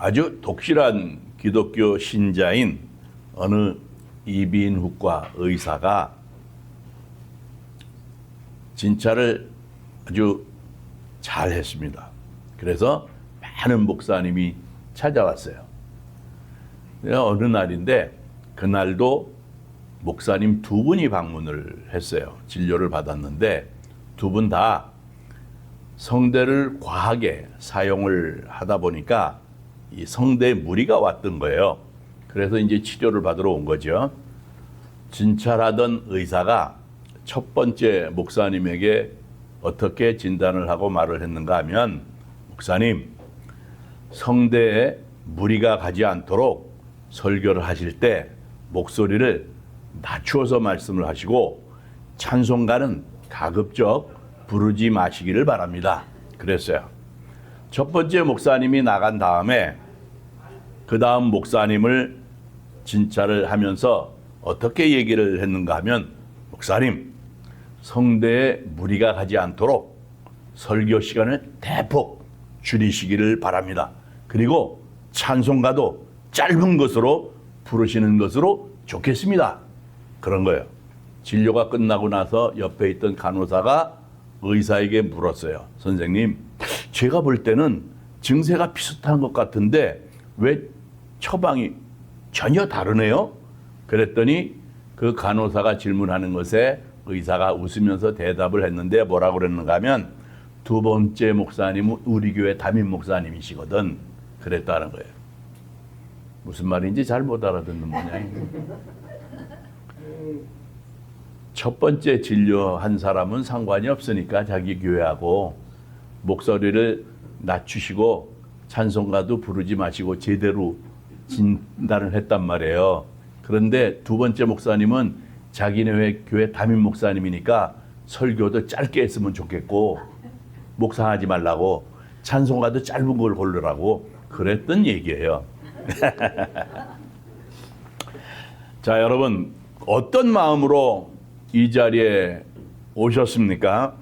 아주 독실한 기독교 신자인 어느 이빈욱과 의사가 진찰을 아주 잘 했습니다. 그래서 많은 목사님이 찾아왔어요. 어느 날인데 그날도 목사님 두 분이 방문을 했어요. 진료를 받았는데 두 분 다 성대를 과하게 사용을 하다 보니까 이 성대에 무리가 왔던 거예요. 그래서 이제 치료를 받으러 온 거죠. 진찰하던 의사가 첫 번째 목사님에게 어떻게 진단을 하고 말을 했는가 하면, 목사님, 성대에 무리가 가지 않도록 설교를 하실 때 목소리를 낮추어서 말씀을 하시고 찬송가는 가급적 부르지 마시기를 바랍니다. 그랬어요. 첫 번째 목사님이 나간 다음에 그 다음 목사님을 진찰을 하면서 어떻게 얘기를 했는가 하면, 목사님, 성대에 무리가 가지 않도록 설교 시간을 대폭 줄이시기를 바랍니다. 그리고 찬송가도 짧은 것으로 부르시는 것으로 좋겠습니다. 그런 거예요. 진료가 끝나고 나서 옆에 있던 간호사가 의사에게 물었어요. 선생님, 제가 볼 때는 증세가 비슷한 것 같은데 왜 처방이 전혀 다르네요? 그랬더니 그 간호사가 질문하는 것에 의사가 웃으면서 대답을 했는데 뭐라고 그랬는가 하면, 두 번째 목사님은 우리 교회 담임 목사님이시거든. 그랬다는 거예요. 무슨 말인지 잘 못 알아듣는 모양이에요. 첫 번째 진료한 사람은 상관이 없으니까 자기 교회하고 목소리를 낮추시고 찬송가도 부르지 마시고 제대로 진단을 했단 말이에요. 그런데 두 번째 목사님은 자기네 교회 담임 목사님이니까 설교도 짧게 했으면 좋겠고 묵상하지 말라고 찬송가도 짧은 걸 고르라고 그랬던 얘기예요. 자, 여러분, 어떤 마음으로 이 자리에 오셨습니까?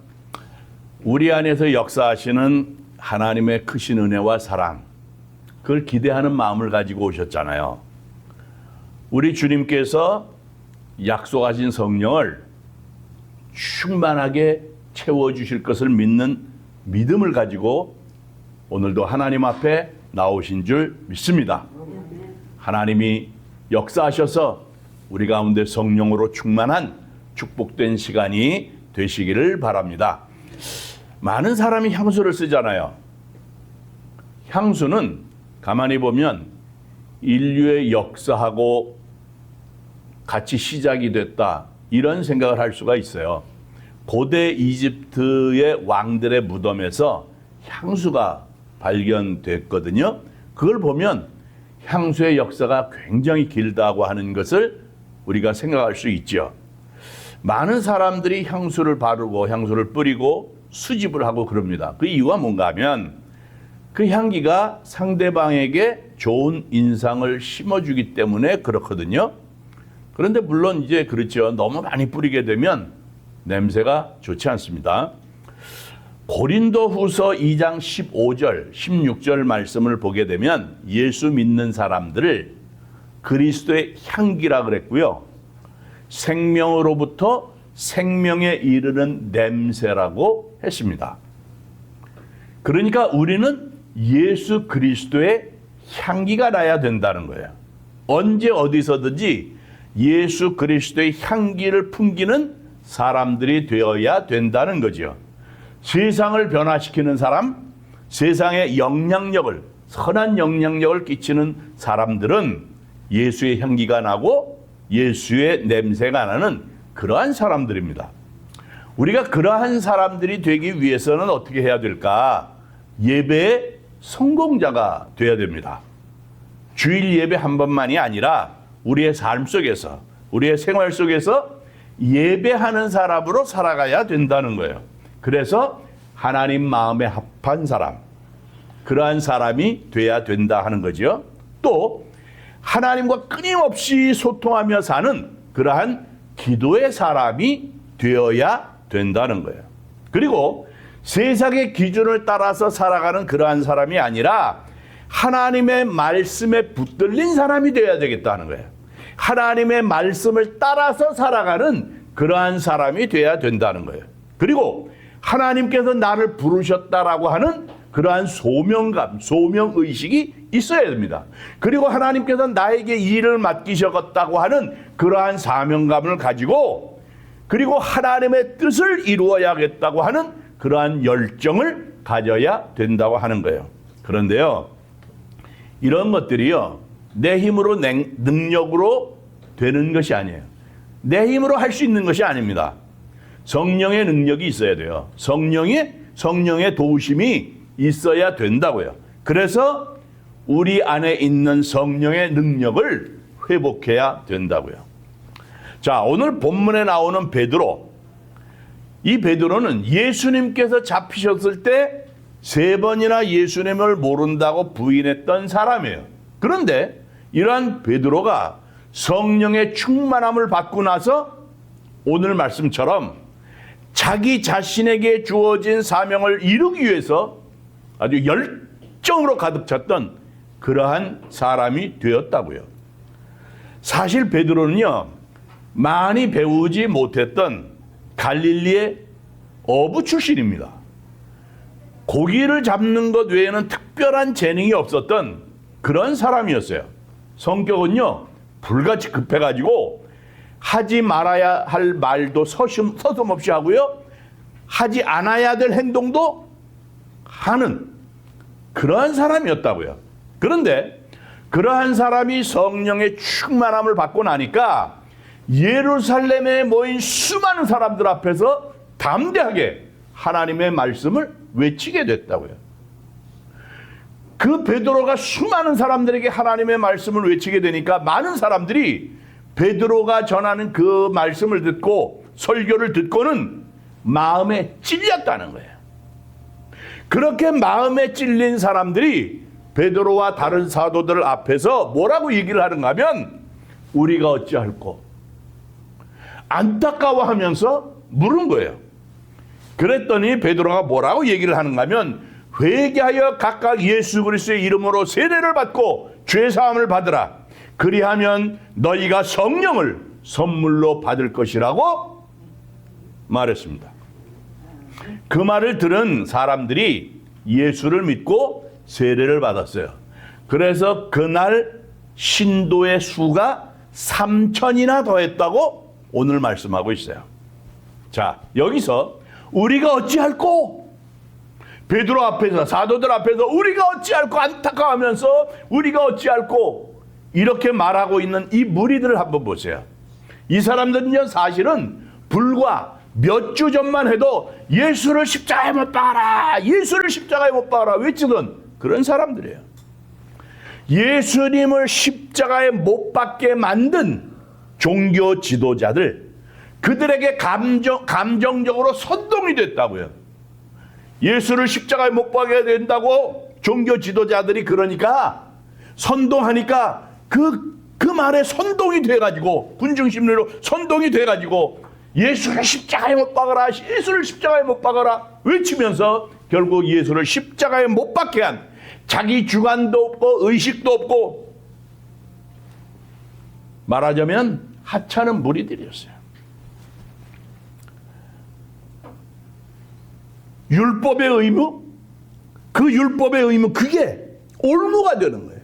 우리 안에서 역사하시는 하나님의 크신 은혜와 사랑, 그걸 기대하는 마음을 가지고 오셨잖아요. 우리 주님께서 약속하신 성령을 충만하게 채워주실 것을 믿는 믿음을 가지고 오늘도 하나님 앞에 나오신 줄 믿습니다. 하나님이 역사하셔서 우리 가운데 성령으로 충만한 축복된 시간이 되시기를 바랍니다. 많은 사람이 향수를 쓰잖아요. 향수는 가만히 보면 인류의 역사하고 같이 시작이 됐다, 이런 생각을 할 수가 있어요. 고대 이집트의 왕들의 무덤에서 향수가 발견됐거든요. 그걸 보면 향수의 역사가 굉장히 길다고 하는 것을 우리가 생각할 수 있죠. 많은 사람들이 향수를 바르고 향수를 뿌리고 수집을 하고 그럽니다. 그 이유가 뭔가 하면 그 향기가 상대방에게 좋은 인상을 심어주기 때문에 그렇거든요. 그런데 물론 이제 그렇죠. 너무 많이 뿌리게 되면 냄새가 좋지 않습니다. 고린도후서 2장 15절, 16절 말씀을 보게 되면 예수 믿는 사람들을 그리스도의 향기라 그랬고요. 생명으로부터 생명에 이르는 냄새라고 했습니다. 그러니까 우리는 예수 그리스도의 향기가 나야 된다는 거예요. 언제 어디서든지 예수 그리스도의 향기를 풍기는 사람들이 되어야 된다는 거죠. 세상을 변화시키는 사람, 세상에 영향력을, 선한 영향력을 끼치는 사람들은 예수의 향기가 나고 예수의 냄새가 나는 그러한 사람들입니다. 우리가 그러한 사람들이 되기 위해서는 어떻게 해야 될까? 예배의 성공자가 되어야 됩니다. 주일 예배 한 번만이 아니라 우리의 삶 속에서, 우리의 생활 속에서 예배하는 사람으로 살아가야 된다는 거예요. 그래서 하나님 마음에 합한 사람, 그러한 사람이 돼야 된다 하는 거죠. 또 하나님과 끊임없이 소통하며 사는 그러한 기도의 사람이 되어야 된다는 거예요. 그리고 세상의 기준을 따라서 살아가는 그러한 사람이 아니라 하나님의 말씀에 붙들린 사람이 되어야 되겠다는 거예요. 하나님의 말씀을 따라서 살아가는 그러한 사람이 되어야 된다는 거예요. 그리고 하나님께서 나를 부르셨다라고 하는 그러한 소명감, 소명의식이 있어야 됩니다. 그리고 하나님께서 나에게 일을 맡기셨다고 하는 그러한 사명감을 가지고, 그리고 하나님의 뜻을 이루어야겠다고 하는 그러한 열정을 가져야 된다고 하는 거예요. 그런데요, 이런 것들이요, 내 힘으로 능력으로 되는 것이 아니에요. 내 힘으로 할 수 있는 것이 아닙니다. 성령의 능력이 있어야 돼요. 성령의 도우심이 있어야 된다고요. 그래서 우리 안에 있는 성령의 능력을 회복해야 된다고요. 자, 오늘 본문에 나오는 베드로. 이 베드로는 예수님께서 잡히셨을 때 3번이나 예수님을 모른다고 부인했던 사람이에요. 그런데 이러한 베드로가 성령의 충만함을 받고 나서 오늘 말씀처럼 자기 자신에게 주어진 사명을 이루기 위해서 아주 열정으로 가득 찼던 그러한 사람이 되었다고요. 사실 베드로는요, 많이 배우지 못했던 갈릴리의 어부 출신입니다. 고기를 잡는 것 외에는 특별한 재능이 없었던 그런 사람이었어요. 성격은요, 불같이 급해가지고 하지 말아야 할 말도 서슴없이 하고요, 하지 않아야 될 행동도 하는 그러한 사람이었다고요. 그런데 그러한 사람이 성령의 충만함을 받고 나니까 예루살렘에 모인 수많은 사람들 앞에서 담대하게 하나님의 말씀을 외치게 됐다고요. 그 베드로가 수많은 사람들에게 하나님의 말씀을 외치게 되니까 많은 사람들이 베드로가 전하는 그 말씀을 듣고 설교를 듣고는 마음에 찔렸다는 거예요. 그렇게 마음에 찔린 사람들이 베드로와 다른 사도들 앞에서 뭐라고 얘기를 하는가 하면, 우리가 어찌할꼬? 안타까워하면서 물은 거예요. 그랬더니 베드로가 뭐라고 얘기를 하는가 하면, 회개하여 각각 예수 그리스도의 이름으로 세례를 받고 죄사함을 받으라. 그리하면 너희가 성령을 선물로 받을 것이라고 말했습니다. 그 말을 들은 사람들이 예수를 믿고 세례를 받았어요. 그래서 그날 신도의 수가 3,000이나 더했다고 오늘 말씀하고 있어요. 자, 여기서 우리가 어찌할꼬? 베드로 앞에서, 사도들 앞에서 우리가 어찌할꼬? 안타까워하면서 우리가 어찌할꼬? 이렇게 말하고 있는 이 무리들을 한번 보세요. 이 사람들은요, 사실은 불과 몇 주 전만 해도 예수를 십자가에 못 박아라, 예수를 십자가에 못 박아라 외치던 그런 사람들이에요. 예수님을 십자가에 못 박게 만든 종교 지도자들, 그들에게 감정적으로 선동이 됐다고요. 예수를 십자가에 못 박아야 된다고 종교 지도자들이 그러니까 선동하니까 그 말에 선동이 돼가지고, 군중심리로 선동이 돼가지고 예수를 십자가에 못 박아라, 예수를 십자가에 못 박아라 외치면서 결국 예수를 십자가에 못 박게 한, 자기 주관도 없고 의식도 없고 말하자면 하찮은 무리들이었어요. 율법의 의무, 그 율법의 의무, 그게 올무가 되는 거예요.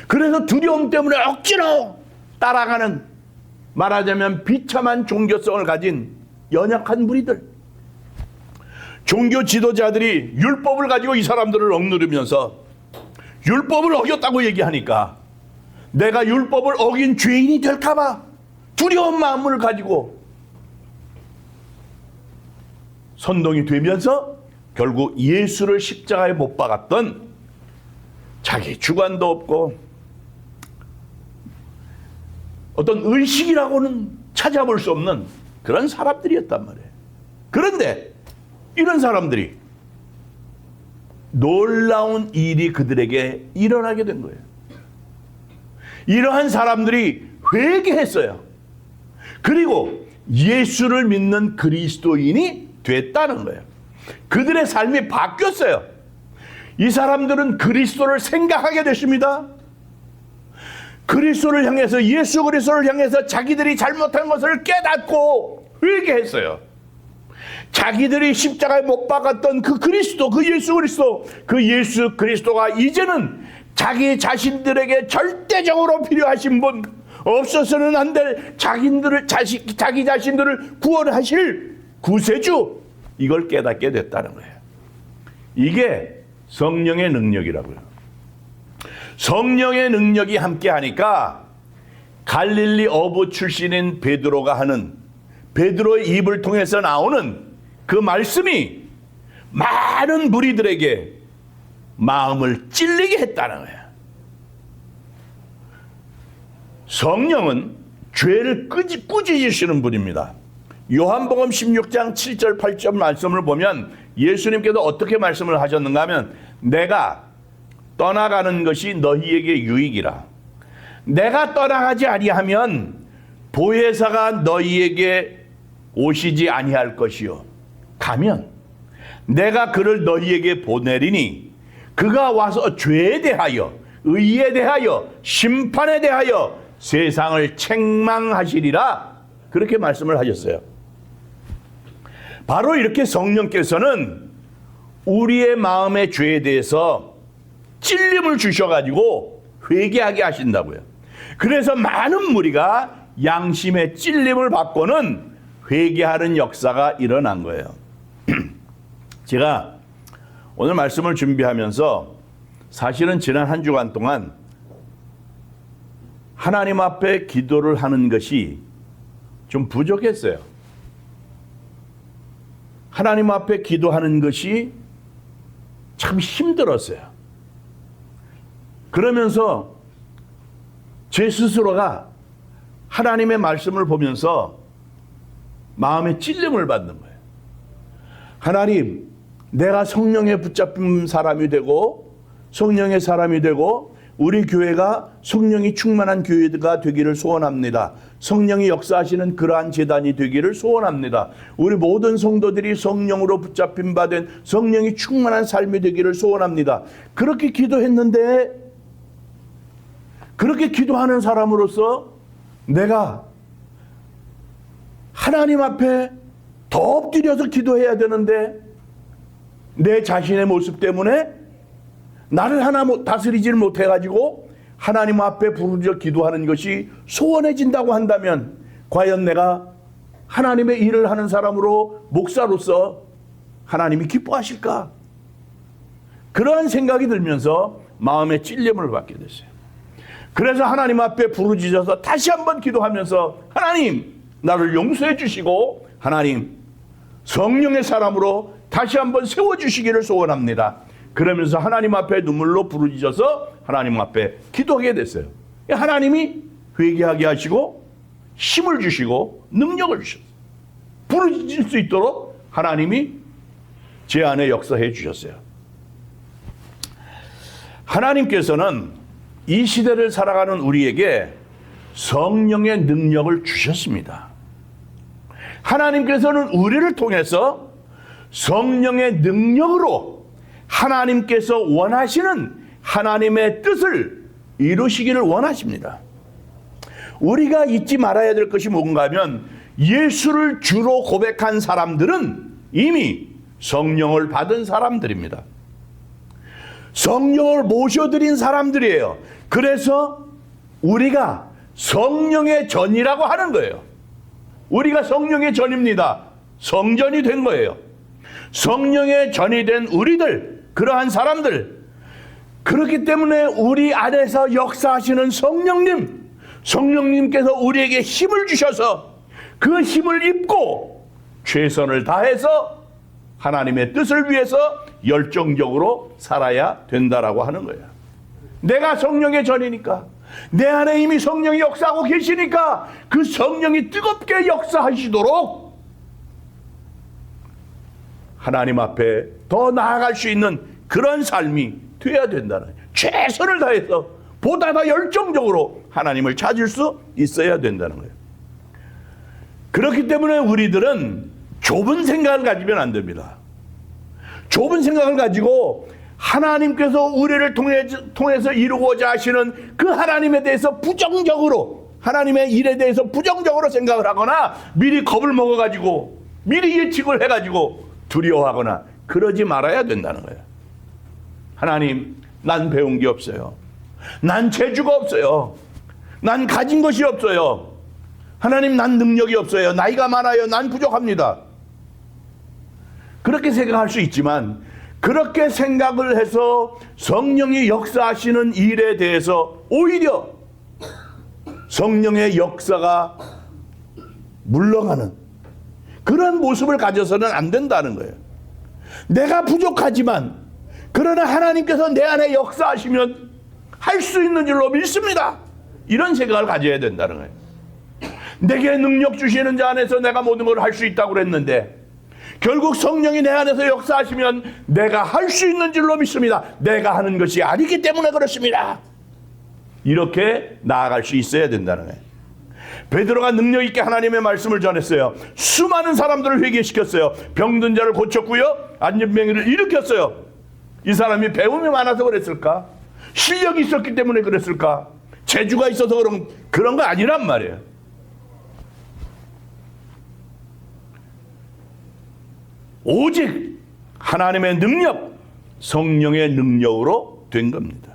그래서 두려움 때문에 억지로 따라가는, 말하자면 비참한 종교성을 가진 연약한 무리들. 종교 지도자들이 율법을 가지고 이 사람들을 억누르면서 율법을 어겼다고 얘기하니까 내가 율법을 어긴 죄인이 될까봐 두려운 마음을 가지고 선동이 되면서 결국 예수를 십자가에 못 박았던, 자기 주관도 없고 어떤 의식이라고는 찾아볼 수 없는 그런 사람들이었단 말이에요. 그런데 이런 사람들이, 놀라운 일이 그들에게 일어나게 된 거예요. 이러한 사람들이 회개했어요. 그리고 예수를 믿는 그리스도인이 됐다는 거예요. 그들의 삶이 바뀌었어요. 이 사람들은 그리스도를 생각하게 됐습니다. 그리스도를 향해서, 예수 그리스도를 향해서 자기들이 잘못한 것을 깨닫고 회개했어요. 자기들이 십자가에 못 박았던 그 그리스도, 그 예수 그리스도, 그 예수 그리스도가 이제는 자기 자신들에게 절대적으로 필요하신 분, 없어서는 안 될 자기 자신들을 구원하실 구세주, 이걸 깨닫게 됐다는 거예요. 이게 성령의 능력이라고요. 성령의 능력이 함께하니까 갈릴리 어부 출신인 베드로가 하는, 베드로의 입을 통해서 나오는 그 말씀이 많은 무리들에게 마음을 찔리게 했다는 거예요. 성령은 죄를 꾸짖으시는 분입니다. 요한복음 16장 7절 8절 말씀을 보면 예수님께서 어떻게 말씀을 하셨는가 하면, 내가 떠나가는 것이 너희에게 유익이라. 내가 떠나가지 아니하면 보혜사가 너희에게 오시지 아니할 것이요, 가면 내가 그를 너희에게 보내리니 그가 와서 죄에 대하여, 의에 대하여, 심판에 대하여 세상을 책망하시리라. 그렇게 말씀을 하셨어요. 바로 이렇게 성령께서는 우리의 마음의 죄에 대해서 찔림을 주셔가지고 회개하게 하신다고요. 그래서 많은 무리가 양심의 찔림을 받고는 회개하는 역사가 일어난 거예요. 제가 오늘 말씀을 준비하면서 사실은 지난 한 주간 동안 하나님 앞에 기도를 하는 것이 좀 부족했어요. 하나님 앞에 기도하는 것이 참 힘들었어요. 그러면서 제 스스로가 하나님의 말씀을 보면서 마음의 찔림을 받는 거예요. 하나님, 내가 성령에 붙잡힌 사람이 되고 성령의 사람이 되고 우리 교회가 성령이 충만한 교회가 되기를 소원합니다. 성령이 역사하시는 그러한 제단이 되기를 소원합니다. 우리 모든 성도들이 성령으로 붙잡힌 바 된 성령이 충만한 삶이 되기를 소원합니다. 그렇게 기도했는데, 그렇게 기도하는 사람으로서 내가 하나님 앞에 더 엎드려서 기도해야 되는데 내 자신의 모습 때문에 나를 하나 다스리질 못해가지고 하나님 앞에 부르짖어 기도하는 것이 소원해진다고 한다면 과연 내가 하나님의 일을 하는 사람으로, 목사로서 하나님이 기뻐하실까? 그러한 생각이 들면서 마음의 찔림을 받게 됐어요. 그래서 하나님 앞에 부르짖어서 다시 한번 기도하면서, 하나님, 나를 용서해 주시고 하나님, 성령의 사람으로 다시 한번 세워주시기를 소원합니다. 그러면서 하나님 앞에 눈물로 부르짖어서 하나님 앞에 기도하게 됐어요. 하나님이 회개하게 하시고 힘을 주시고 능력을 주셨어요. 부르짖을 수 있도록 하나님이 제 안에 역사해 주셨어요. 하나님께서는 이 시대를 살아가는 우리에게 성령의 능력을 주셨습니다. 하나님께서는 우리를 통해서 성령의 능력으로 하나님께서 원하시는 하나님의 뜻을 이루시기를 원하십니다. 우리가 잊지 말아야 될 것이 뭔가 하면, 예수를 주로 고백한 사람들은 이미 성령을 받은 사람들입니다. 성령을 모셔드린 사람들이에요. 그래서 우리가 성령의 전이라고 하는 거예요. 우리가 성령의 전입니다. 성전이 된 거예요. 성령의 전이 된 우리들, 그러한 사람들, 그렇기 때문에 우리 안에서 역사하시는 성령님께서 우리에게 힘을 주셔서 그 힘을 입고 최선을 다해서 하나님의 뜻을 위해서 열정적으로 살아야 된다라고 하는 거예요. 내가 성령의 전이니까, 내 안에 이미 성령이 역사하고 계시니까 그 성령이 뜨겁게 역사하시도록 하나님 앞에 더 나아갈 수 있는 그런 삶이 돼야 된다는 거예요. 최선을 다해서 보다 더 열정적으로 하나님을 찾을 수 있어야 된다는 거예요. 그렇기 때문에 우리들은 좁은 생각을 가지면 안 됩니다. 좁은 생각을 가지고 하나님께서 우리를 통해서 이루고자 하시는 그 하나님에 대해서 부정적으로, 하나님의 일에 대해서 부정적으로 생각을 하거나 미리 겁을 먹어가지고 미리 예측을 해가지고 두려워하거나 그러지 말아야 된다는 거예요. 하나님, 난 배운 게 없어요. 난 재주가 없어요. 난 가진 것이 없어요. 하나님, 난 능력이 없어요. 나이가 많아요. 난 부족합니다. 그렇게 생각할 수 있지만 그렇게 생각을 해서 성령이 역사하시는 일에 대해서 오히려 성령의 역사가 물러가는 그런 모습을 가져서는 안 된다는 거예요. 내가 부족하지만 그러나 하나님께서 내 안에 역사하시면 할 수 있는 줄로 믿습니다. 이런 생각을 가져야 된다는 거예요. 내게 능력 주시는 자 안에서 내가 모든 걸 할 수 있다고 그랬는데 결국 성령이 내 안에서 역사하시면 내가 할 수 있는 줄로 믿습니다. 내가 하는 것이 아니기 때문에 그렇습니다. 이렇게 나아갈 수 있어야 된다는 거예요. 베드로가 능력 있게 하나님의 말씀을 전했어요. 수많은 사람들을 회개시켰어요. 병든 자를 고쳤고요. 안진뱅이를 일으켰어요. 이 사람이 배움이 많아서 그랬을까? 실력이 있었기 때문에 그랬을까? 재주가 있어서 그런 거 아니란 말이에요. 오직 하나님의 능력, 성령의 능력으로 된 겁니다.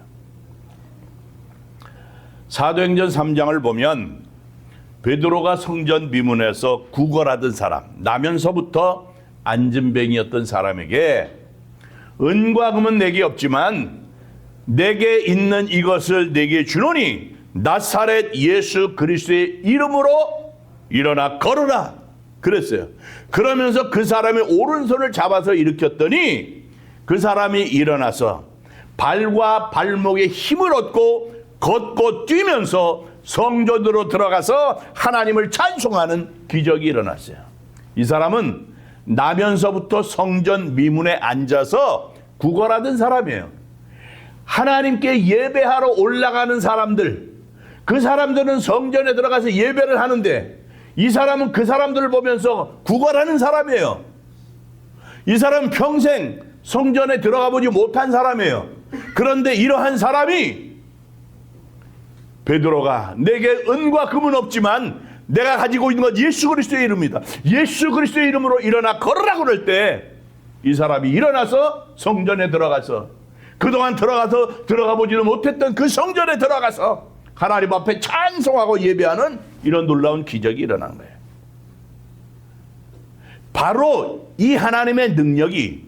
사도행전 3장을 보면 베드로가 성전 비문에서 구걸하던 사람, 나면서부터 안진뱅이였던 사람에게 은과 금은 내게 없지만 내게 있는 이것을 내게 주노니 나사렛 예수 그리스도의 이름으로 일어나 걸어라 그랬어요. 그러면서 그 사람의 오른손을 잡아서 일으켰더니 그 사람이 일어나서 발과 발목에 힘을 얻고 걷고 뛰면서 성전으로 들어가서 하나님을 찬송하는 기적이 일어났어요. 이 사람은 나면서부터 성전 미문에 앉아서 구걸하던 사람이에요. 하나님께 예배하러 올라가는 사람들, 그 사람들은 성전에 들어가서 예배를 하는데 이 사람은 그 사람들을 보면서 구걸하는 사람이에요. 이 사람은 평생 성전에 들어가 보지 못한 사람이에요. 그런데 이러한 사람이 베드로가 내게 은과 금은 없지만 내가 가지고 있는 건 예수 그리스도의 이름이다. 예수 그리스도의 이름으로 일어나 걸으라 그럴 때 이 사람이 일어나서 성전에 들어가서 그동안 들어가 보지는 못했던 그 성전에 들어가서 하나님 앞에 찬송하고 예배하는 이런 놀라운 기적이 일어난 거예요. 바로 이 하나님의 능력이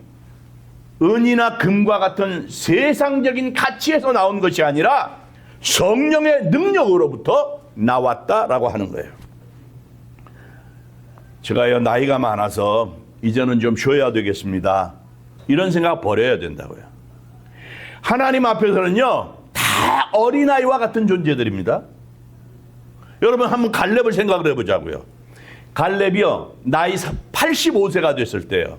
은이나 금과 같은 세상적인 가치에서 나온 것이 아니라 성령의 능력으로부터 나왔다라고 하는 거예요. 제가요, 나이가 많아서 이제는 좀 쉬어야 되겠습니다. 이런 생각 버려야 된다고요. 하나님 앞에서는요, 다 어린아이와 같은 존재들입니다. 여러분 한번 갈렙을 생각을 해보자고요. 갈렙이요, 나이 85세가 됐을 때요,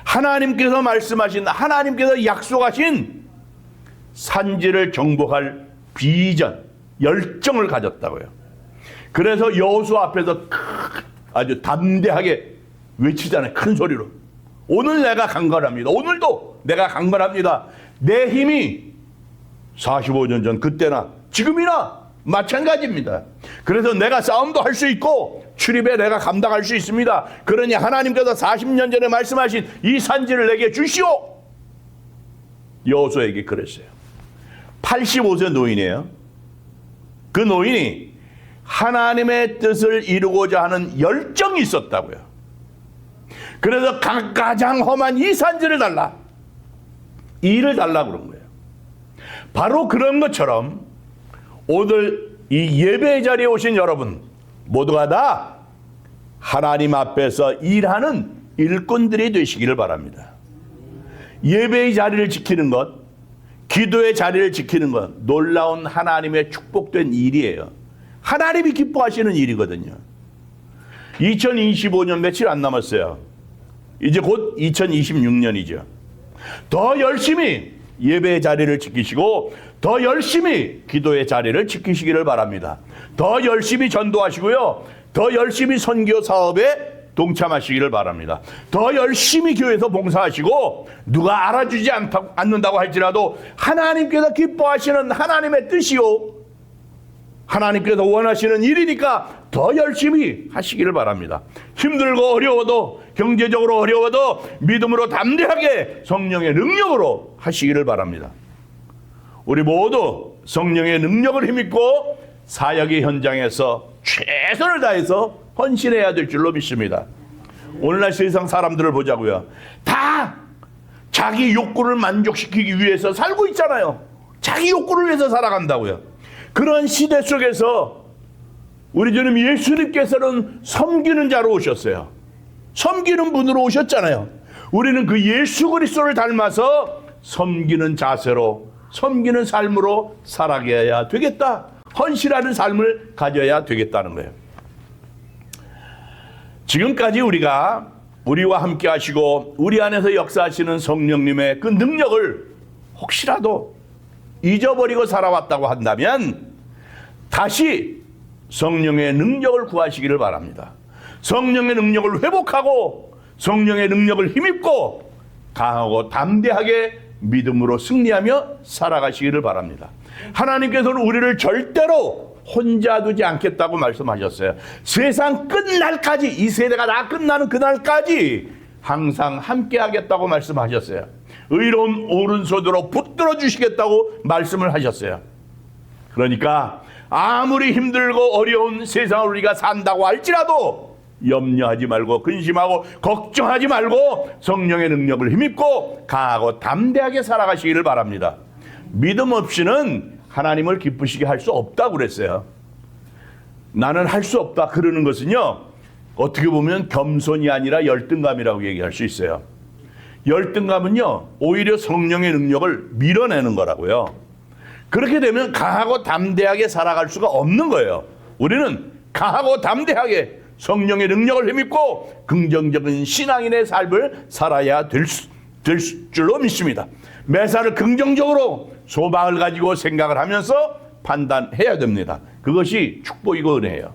하나님께서 말씀하신, 하나님께서 약속하신 산지를 정복할 비전, 열정을 가졌다고요. 그래서 여호수아 앞에서 아주 담대하게 외치잖아요. 큰 소리로. 오늘 내가 강건합니다. 오늘도 내가 강건합니다. 내 힘이 45년 전 그때나 지금이나 마찬가지입니다. 그래서 내가 싸움도 할 수 있고 출입에 내가 감당할 수 있습니다. 그러니 하나님께서 40년 전에 말씀하신 이 산지를 내게 주시오. 여호수아에게 그랬어요. 85세 노인이에요. 그 노인이 하나님의 뜻을 이루고자 하는 열정이 있었다고요. 그래서 가장 험한 이 산지를 달라, 이 일을 달라 그런 거예요. 바로 그런 것처럼 오늘 이 예배의 자리에 오신 여러분 모두가 다 하나님 앞에서 일하는 일꾼들이 되시기를 바랍니다. 예배의 자리를 지키는 것, 기도의 자리를 지키는 것, 놀라운 하나님의 축복된 일이에요. 하나님이 기뻐하시는 일이거든요. 2025년 며칠 안 남았어요. 이제 곧 2026년이죠. 더 열심히 예배의 자리를 지키시고 더 열심히 기도의 자리를 지키시기를 바랍니다. 더 열심히 전도하시고요. 더 열심히 선교 사업에 동참하시기를 바랍니다. 더 열심히 교회에서 봉사하시고 누가 알아주지 않는다고 할지라도 하나님께서 기뻐하시는 하나님의 뜻이요, 하나님께서 원하시는 일이니까 더 열심히 하시기를 바랍니다. 힘들고 어려워도, 경제적으로 어려워도 믿음으로 담대하게 성령의 능력으로 하시기를 바랍니다. 우리 모두 성령의 능력을 힘입고 사역의 현장에서 최선을 다해서 헌신해야 될 줄로 믿습니다. 오늘날 세상 사람들을 보자고요. 다 자기 욕구를 만족시키기 위해서 살고 있잖아요. 자기 욕구를 위해서 살아간다고요. 그런 시대 속에서 우리 주님 예수님께서는 섬기는 자로 오셨어요. 섬기는 분으로 오셨잖아요. 우리는 그 예수 그리스도를 닮아서 섬기는 자세로, 섬기는 삶으로 살아가야 되겠다. 헌신하는 삶을 가져야 되겠다는 거예요. 지금까지 우리와 함께 하시고 우리 안에서 역사하시는 성령님의 그 능력을 혹시라도 잊어버리고 살아왔다고 한다면 다시 성령의 능력을 구하시기를 바랍니다. 성령의 능력을 회복하고 성령의 능력을 힘입고 강하고 담대하게 믿음으로 승리하며 살아가시기를 바랍니다. 하나님께서는 우리를 절대로 혼자 두지 않겠다고 말씀하셨어요. 세상 끝날까지, 이 세대가 다 끝나는 그날까지 항상 함께 하겠다고 말씀하셨어요. 의로운 오른손으로 붙들어 주시겠다고 말씀을 하셨어요. 그러니까 아무리 힘들고 어려운 세상을 우리가 산다고 할지라도 염려하지 말고 근심하고 걱정하지 말고 성령의 능력을 힘입고 강하고 담대하게 살아가시기를 바랍니다. 믿음 없이는 하나님을 기쁘시게 할 수 없다고 그랬어요. 나는 할 수 없다 그러는 것은요, 어떻게 보면 겸손이 아니라 열등감이라고 얘기할 수 있어요. 열등감은요, 오히려 성령의 능력을 밀어내는 거라고요. 그렇게 되면 강하고 담대하게 살아갈 수가 없는 거예요. 우리는 강하고 담대하게 성령의 능력을 힘입고 긍정적인 신앙인의 삶을 살아야 될 줄로 믿습니다. 매사를 긍정적으로 소망을 가지고 생각을 하면서 판단해야 됩니다. 그것이 축복이고 은혜예요.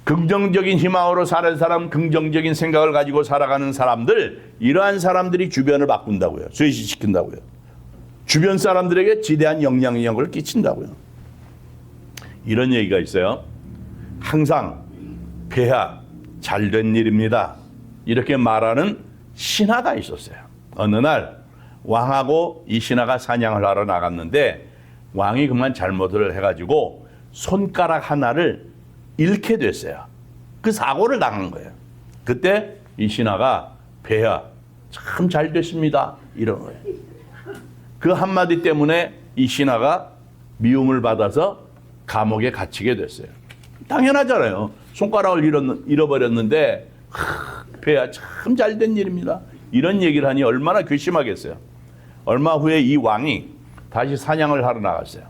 긍정적인 희망으로 사는 사람, 긍정적인 생각을 가지고 살아가는 사람들, 이러한 사람들이 주변을 바꾼다고요. 쇄신시킨다고요. 주변 사람들에게 지대한 영향력을 끼친다고요. 이런 얘기가 있어요. 항상 폐하 잘된 일입니다. 이렇게 말하는 신하가 있었어요. 어느 날 왕하고 이 신하가 사냥을 하러 나갔는데 왕이 그만 잘못을 해가지고 손가락 하나를 잃게 됐어요. 그 사고를 당한 거예요. 그때 이 신하가 폐하 참 잘 됐습니다. 이런 거예요. 그 한마디 때문에 이 신하가 미움을 받아서 감옥에 갇히게 됐어요. 당연하잖아요. 손가락을 잃어버렸는데 폐하 참 잘된 일입니다. 이런 얘기를 하니 얼마나 괘씸하겠어요. 얼마 후에 이 왕이 다시 사냥을 하러 나갔어요.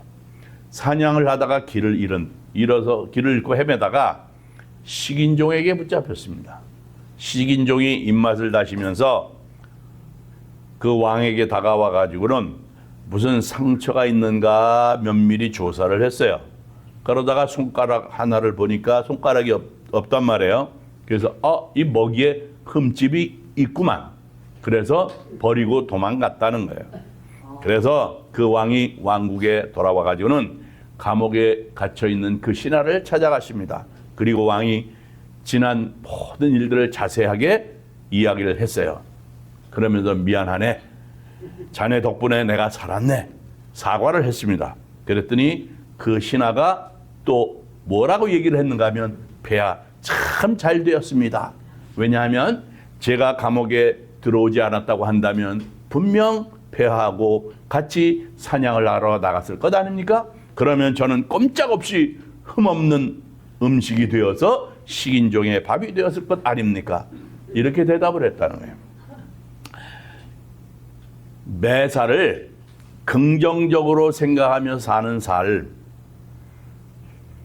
사냥을 하다가 길을 잃고 헤매다가 식인종에게 붙잡혔습니다. 식인종이 입맛을 다시면서 그 왕에게 다가와 가지고는 무슨 상처가 있는가 면밀히 조사를 했어요. 그러다가 손가락 하나를 보니까 손가락이 없단 말이에요. 그래서 이 먹이에 흠집이 있구만. 그래서 버리고 도망갔다는 거예요. 그래서 그 왕이 왕국에 돌아와 가지고는 감옥에 갇혀 있는 그 신하를 찾아갔습니다. 그리고 왕이 지난 모든 일들을 자세하게 이야기를 했어요. 그러면서 미안하네. 자네 덕분에 내가 살았네. 사과를 했습니다. 그랬더니 그 신하가 또 뭐라고 얘기를 했는가 하면 폐하 참 잘 되었습니다. 왜냐하면 제가 감옥에 들어오지 않았다고 한다면 분명 폐하하고 같이 사냥을 하러 나갔을 것 아닙니까? 그러면 저는 꼼짝없이 흠없는 음식이 되어서 식인종의 밥이 되었을 것 아닙니까? 이렇게 대답을 했다는 거예요. 매사를 긍정적으로 생각하며 사는 삶,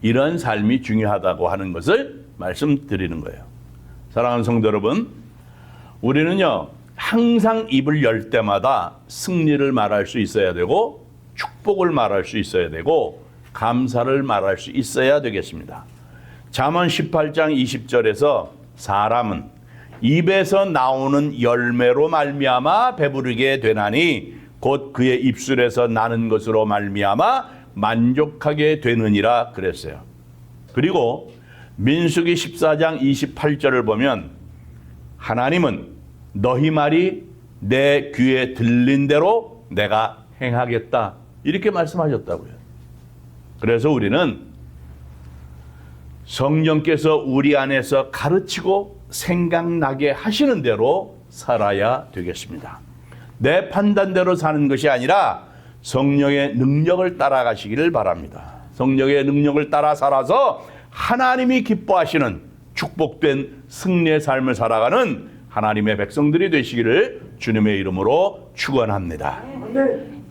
이런 삶이 중요하다고 하는 것을 말씀드리는 거예요. 사랑하는 성도 여러분, 우리는요 항상 입을 열 때마다 승리를 말할 수 있어야 되고 축복을 말할 수 있어야 되고 감사를 말할 수 있어야 되겠습니다. 잠언 18장 20절에서 사람은 입에서 나오는 열매로 말미암아 배부르게 되나니 곧 그의 입술에서 나는 것으로 말미암아 만족하게 되느니라 그랬어요. 그리고 민수기 14장 28절을 보면 하나님은 너희 말이 내 귀에 들린 대로 내가 행하겠다 이렇게 말씀하셨다고요. 그래서 우리는 성령께서 우리 안에서 가르치고 생각나게 하시는 대로 살아야 되겠습니다. 내 판단대로 사는 것이 아니라 성령의 능력을 따라가시기를 바랍니다. 성령의 능력을 따라 살아서 하나님이 기뻐하시는 축복된 승리의 삶을 살아가는 하나님의 백성들이 되시기를 주님의 이름으로 축원합니다.